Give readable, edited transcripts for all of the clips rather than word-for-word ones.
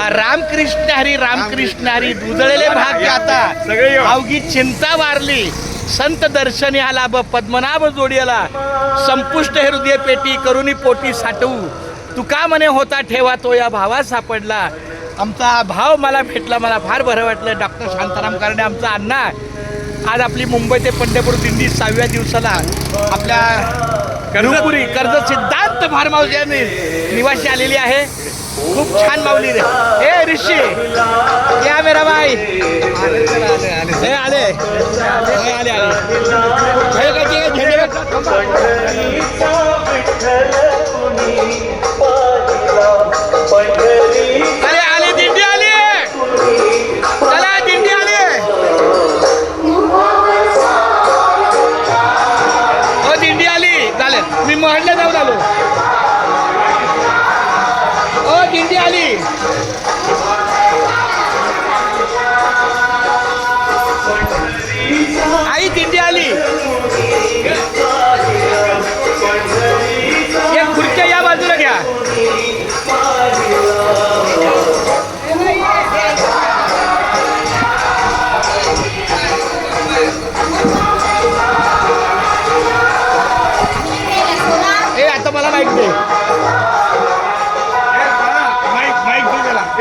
रामकृष्ण हरी दुजळले भाग्य आता अवघी चिंता वारली संत दर्शनी आला पद्मनाभ जोडियाला संपुष्ट हृदय पेटी करुणी पोटी साठवू तुका मने होता ठेवा तो या भावा सापडला. आमचा भाव मला भेटला, मला फार बरं वाटलं. डॉक्टर शांताराम कारणे आमचा अण्णा आज आपली मुंबई ते पंढरपूर दिंडी 6व्या दिवसाला आपल्या करुपुरी कर्जत सिद्धांत फार्म हाऊस या निवासी आलेली आहे. खूप छान माऊली हे ऋषी या मेरा भाई आले आले आले आले दिंडी आली चला दिंडी आली हो दिंडी आली चालेल मी महडला जाऊन आलो ओ दिंडी आली आई दिंडी आली एक खुर्च्या या बाजूला घ्या ए आता मला माहित दे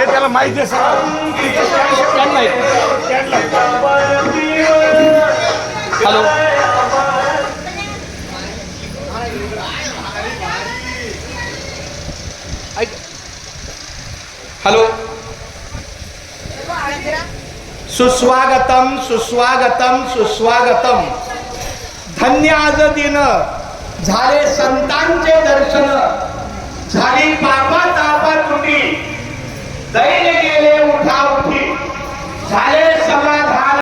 त्याला माहित आहे हॅलो हॅलो सुस्वागतम सुस्वागतम सुस्वागतम धन्य आज दिन झाले संतांचे दर्शन झाली पापा तापा तुटी दैन्य गेले उठा उठी झाले समाधान